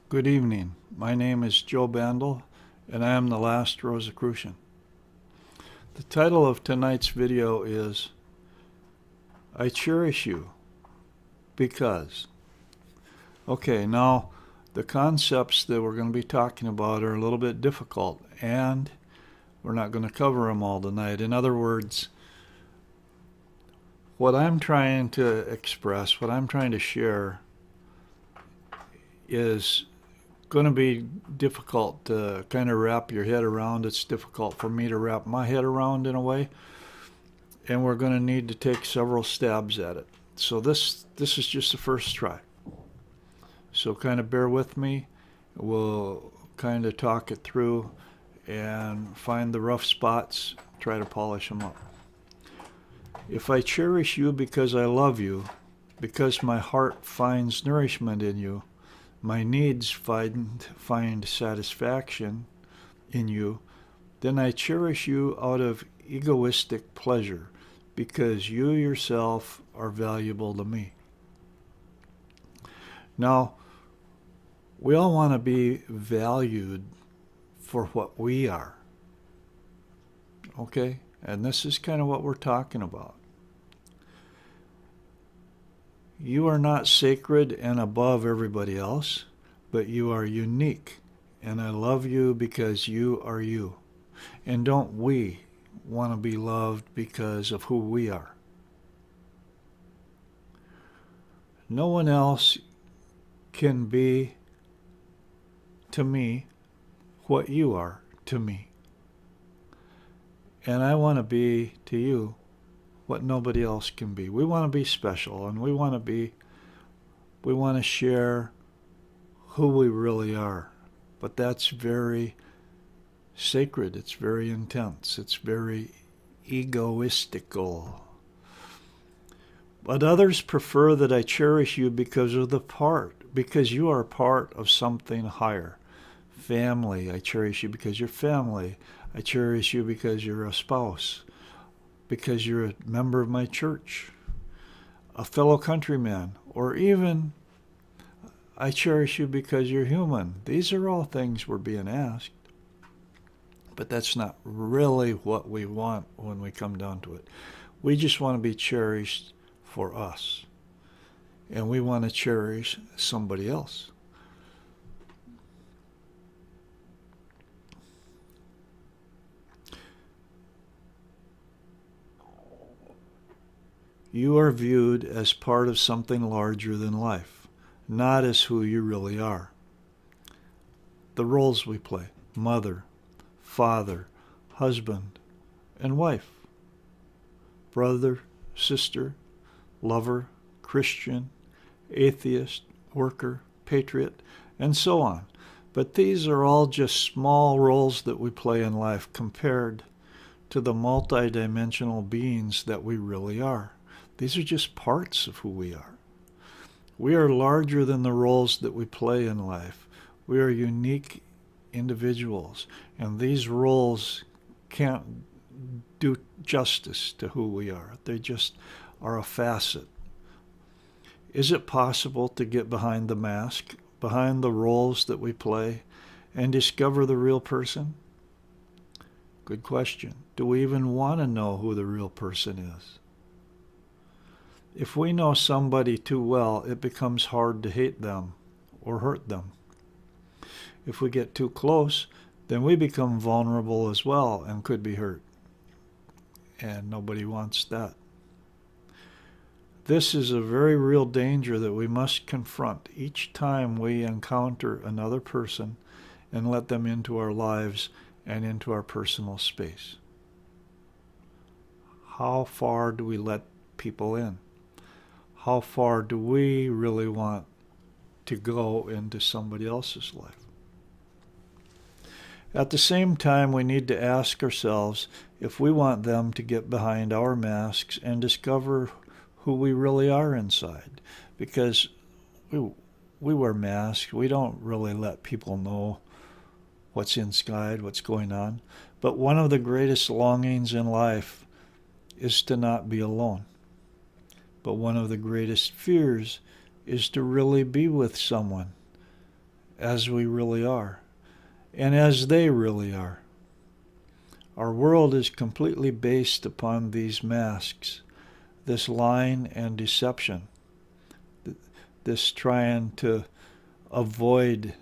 Good evening. My name is Joe Bandel, and I am the last Rosicrucian. The title of tonight's video is I Cherish You Because. Okay, now the concepts that we're going to be talking about are a little bit difficult, and we're not going to cover them all tonight. In other words, what I'm trying to express, what I'm trying to share, is going to be difficult to kind of wrap your head around. It's difficult for me to wrap my head around in a way, and we're going to need to take several stabs at it. So this is just the first try. So kind of bear with me. We'll kind of talk it through and find the rough spots, try to polish them up. If I cherish you because I love you, because my heart finds nourishment in you, my needs find satisfaction in you, then I cherish you out of egoistic pleasure because you yourself are valuable to me. Now, we all want to be valued for what we are. Okay? And this is kind of what we're talking about. You are not sacred and above everybody else, but you are unique. And I love you because you are you. And don't we want to be loved because of who we are? No one else can be to me what you are to me. And I want to be to you what nobody else can be. We want to be special, and we want to share who we really are. But that's very sacred. It's very intense. It's very egoistical. But others prefer that I cherish you because you are part of something higher. Family, I cherish you because you're family. I cherish you because you're a spouse, because you're a member of my church, a fellow countryman, or even I cherish you because you're human. These are all things we're being asked. But that's not really what we want when we come down to it. We just want to be cherished for us. And we want to cherish somebody else. You are viewed as part of something larger than life, not as who you really are. The roles we play: mother, father, husband, and wife, brother, sister, lover, Christian, atheist, worker, patriot, and so on. But these are all just small roles that we play in life compared to the multidimensional beings that we really are. These are just parts of who we are. We are larger than the roles that we play in life. We are unique individuals, and these roles can't do justice to who we are. They just are a facet. Is it possible to get behind the mask, behind the roles that we play, and discover the real person? Good question. Do we even want to know who the real person is? If we know somebody too well, it becomes hard to hate them or hurt them. If we get too close, then we become vulnerable as well and could be hurt. And nobody wants that. This is a very real danger that we must confront each time we encounter another person and let them into our lives and into our personal space. How far do we let people in? How far do we really want to go into somebody else's life? At the same time, we need to ask ourselves if we want them to get behind our masks and discover who we really are inside. Because we wear masks. We don't really let people know what's inside, what's going on. But one of the greatest longings in life is to not be alone. But one of the greatest fears is to really be with someone as we really are and as they really are. Our world is completely based upon these masks, this lying and deception, this trying to avoid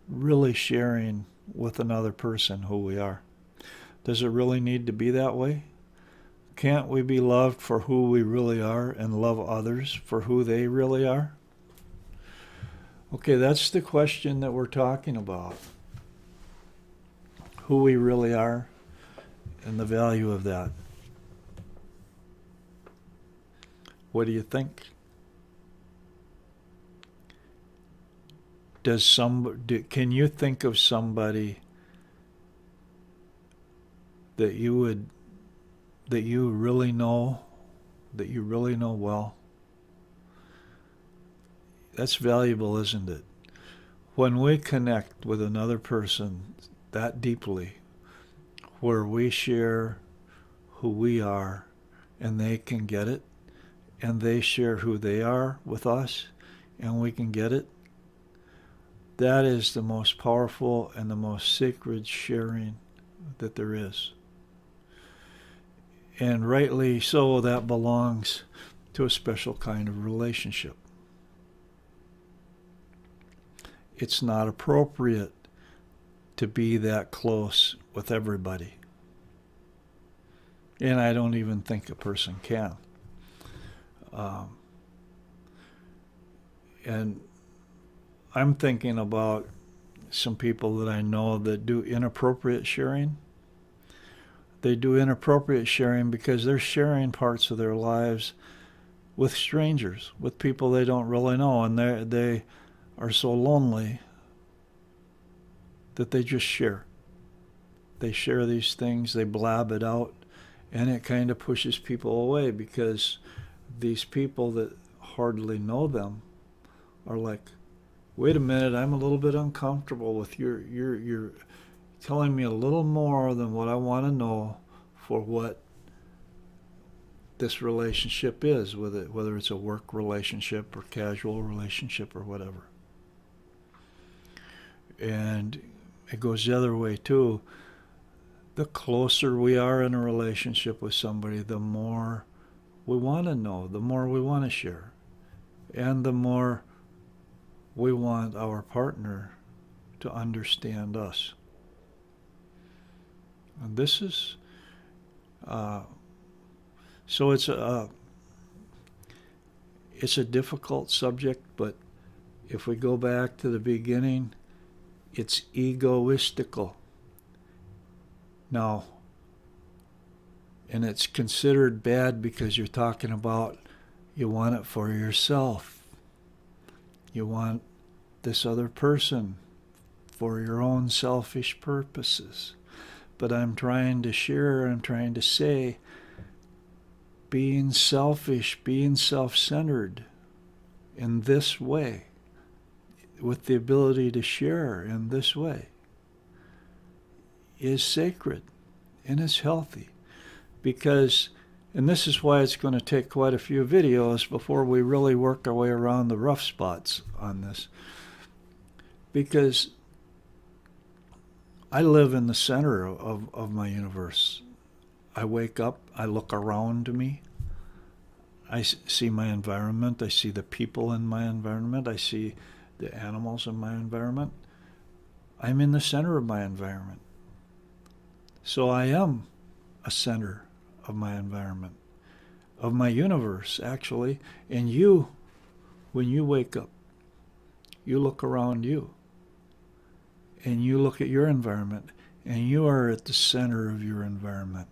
really sharing with another person who we are. Does it really need to be that way? Can't we be loved for who we really are and love others for who they really are? Okay, that's the question that we're talking about. Who we really are and the value of that. What do you think? Can you think of somebody that you really know well? That's valuable, isn't it? When we connect with another person that deeply, where we share who we are and they can get it, and they share who they are with us and we can get it, that is the most powerful and the most sacred sharing that there is. And rightly so, that belongs to a special kind of relationship. It's not appropriate to be that close with everybody. And I don't even think a person can. And I'm thinking about some people that I know that do inappropriate sharing. They do inappropriate sharing because they're sharing parts of their lives with strangers, with people they don't really know, and they are so lonely that they just share. They share these things, they blab it out, and it kind of pushes people away because these people that hardly know them are like, wait a minute, I'm a little bit uncomfortable with you're telling me a little more than what I want to know for what this relationship is, whether it's a work relationship or casual relationship or whatever. And it goes the other way too. The closer we are in a relationship with somebody, the more we want to know, the more we want to share, and the more we want our partner to understand us. And this is, so it's a difficult subject, but if we go back to the beginning, it's egoistical. Now, and it's considered bad because you're talking about you want it for yourself. You want this other person for your own selfish purposes. But I'm trying to share, I'm trying to say, being selfish, being self-centered in this way, with the ability to share in this way, is sacred and is healthy. Because, and this is why it's going to take quite a few videos before we really work our way around the rough spots on this. Because I live in the center of my universe. I wake up, I look around me, I see my environment, I see the people in my environment, I see the animals in my environment. I'm in the center of my environment. So I am a center of my environment, of my universe, actually. And you, when you wake up, you look around you, and you look at your environment, and you are at the center of your environment.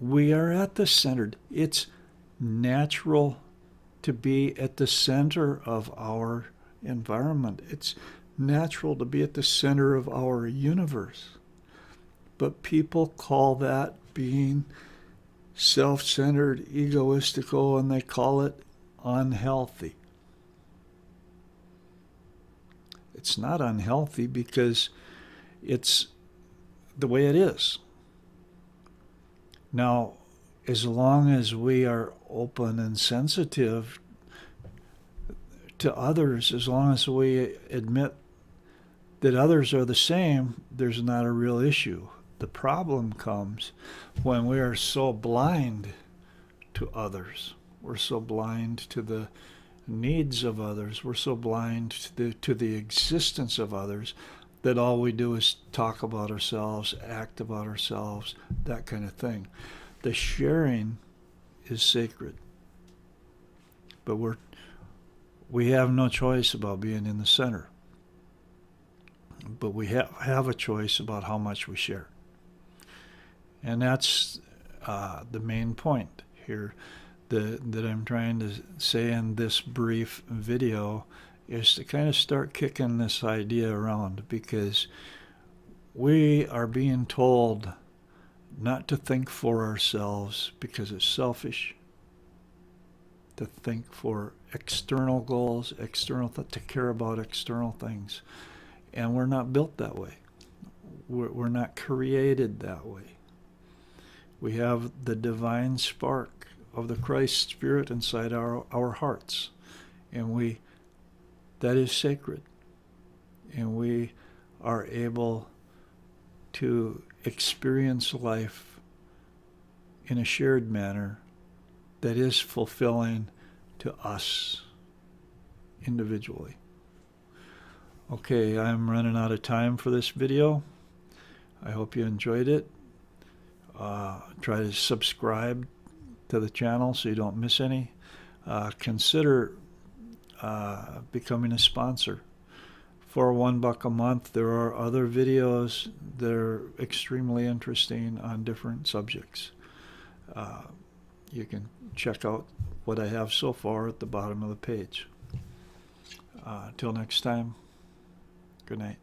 We are at the center. It's natural to be at the center of our environment. It's natural to be at the center of our universe. But people call that being self-centered, egoistical, and they call it unhealthy. It's not unhealthy because it's the way it is. Now, as long as we are open and sensitive to others, as long as we admit that others are the same, there's not a real issue. The problem comes when we are so blind to others. We're so blind to the needs of others. We're so blind to the existence of others that all we do is talk about ourselves, act about ourselves, that kind of thing. The sharing is sacred. But we have no choice about being in the center. But we have a choice about how much we share. And that's the main point here that I'm trying to say in this brief video, is to kind of start kicking this idea around, because we are being told not to think for ourselves because it's selfish, to think for external goals, to care about external things. And we're not built that way. We're not created that way. We have the divine spark of the Christ Spirit inside our hearts. And that is sacred. And we are able to experience life in a shared manner that is fulfilling to us individually. Okay, I'm running out of time for this video. I hope you enjoyed it. Try to subscribe to the channel so you don't miss any. Consider becoming a sponsor. For $1 a month, there are other videos that are extremely interesting on different subjects. You can check out what I have so far at the bottom of the page. Till next time, good night.